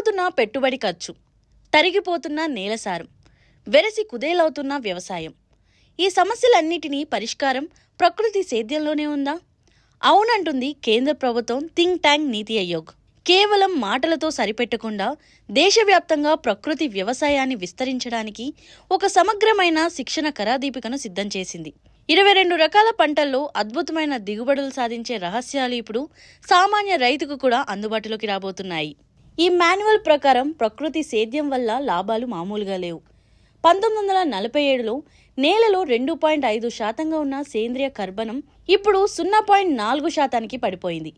పెరిగిపోతున్న పెట్టుబడి ఖర్చు, తరిగిపోతున్న నేలసారం, వెరసి కుదేలవుతున్న వ్యవసాయం, ఈ సమస్యలన్నిటినీ పరిష్కారం ప్రకృతి సేద్యంలోనే ఉందా? అవునంటుంది కేంద్ర ప్రభుత్వం థింక్ ట్యాంక్ నీతి ఆయోగ్. కేవలం మాటలతో సరిపెట్టకుండా దేశవ్యాప్తంగా ప్రకృతి వ్యవసాయాన్ని విస్తరించడానికి ఒక సమగ్రమైన శిక్షణ కరాదీపికను సిద్ధం చేసింది. 22 రకాల పంటల్లో అద్భుతమైన దిగుబడులు సాధించే రహస్యాలు ఇప్పుడు సామాన్య రైతుకు కూడా అందుబాటులోకి రాబోతున్నాయి. ఈ మాన్యువల్ ప్రకారం ప్రకృతి సేద్యం వల్ల లాభాలు మామూలుగా లేవు. 1947లో నేలలో 2.5% ఉన్న సేంద్రియ కర్బనం ఇప్పుడు 0.4% పడిపోయింది.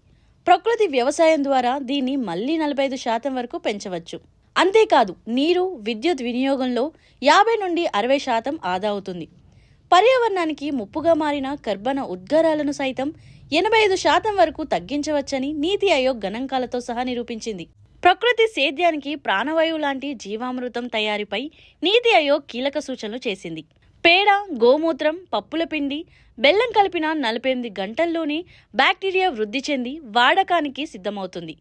ప్రకృతి వ్యవసాయం ద్వారా దీన్ని మళ్లీ 45% వరకు పెంచవచ్చు. అంతేకాదు, నీరు, విద్యుత్ వినియోగంలో 50 నుండి 60% ఆదా అవుతుంది. పర్యావరణానికి ముప్పుగా మారిన కర్బన ఉద్గారాలను సైతం 85% వరకు తగ్గించవచ్చని నీతి ఆయోగ్ గణాంకాలతో సహా నిరూపించింది. ప్రకృతి సేద్యానికి ప్రాణవాయువు లాంటి జీవామృతం తయారీపై నీతి ఆయోగ్ కీలక సూచనలు చేసింది. పేడ, గోమూత్రం, పప్పుల పిండి, బెల్లం కలిపిన 48 గంటల్లోనే బ్యాక్టీరియా వృద్ధి చెంది వాడకానికి సిద్ధమవుతుంది.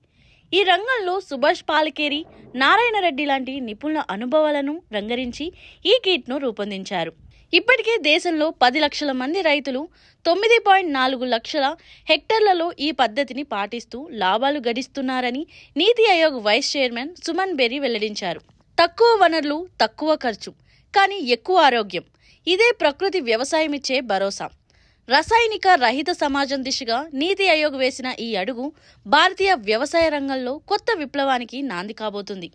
ఈ రంగంలో సుభాష్ పాలేకర్, నారాయణ రెడ్డి లాంటి నిపుణుల అనుభవాలను రంగరించి ఈ కిట్ను రూపొందించారు. ఇప్పటికే దేశంలో 10 లక్షల మంది రైతులు 9.4 లక్షల హెక్టార్లలో ఈ పద్ధతిని పాటిస్తూ లాభాలు గడిస్తున్నారని నీతి ఆయోగ్ వైస్ చైర్మన్ సుమన్ బెర్రీ వెల్లడించారు. తక్కువ వనరులు, తక్కువ ఖర్చు, కానీ ఎక్కువ ఆరోగ్యం, ఇదే ప్రకృతి వ్యవసాయం ఇచ్చే భరోసా. రసాయనిక రహిత సమాజం దిశగా నీతి ఆయోగ్ వేసిన ఈ అడుగు భారతీయ వ్యవసాయ రంగంలో కొత్త విప్లవానికి నాంది కాబోతుంది.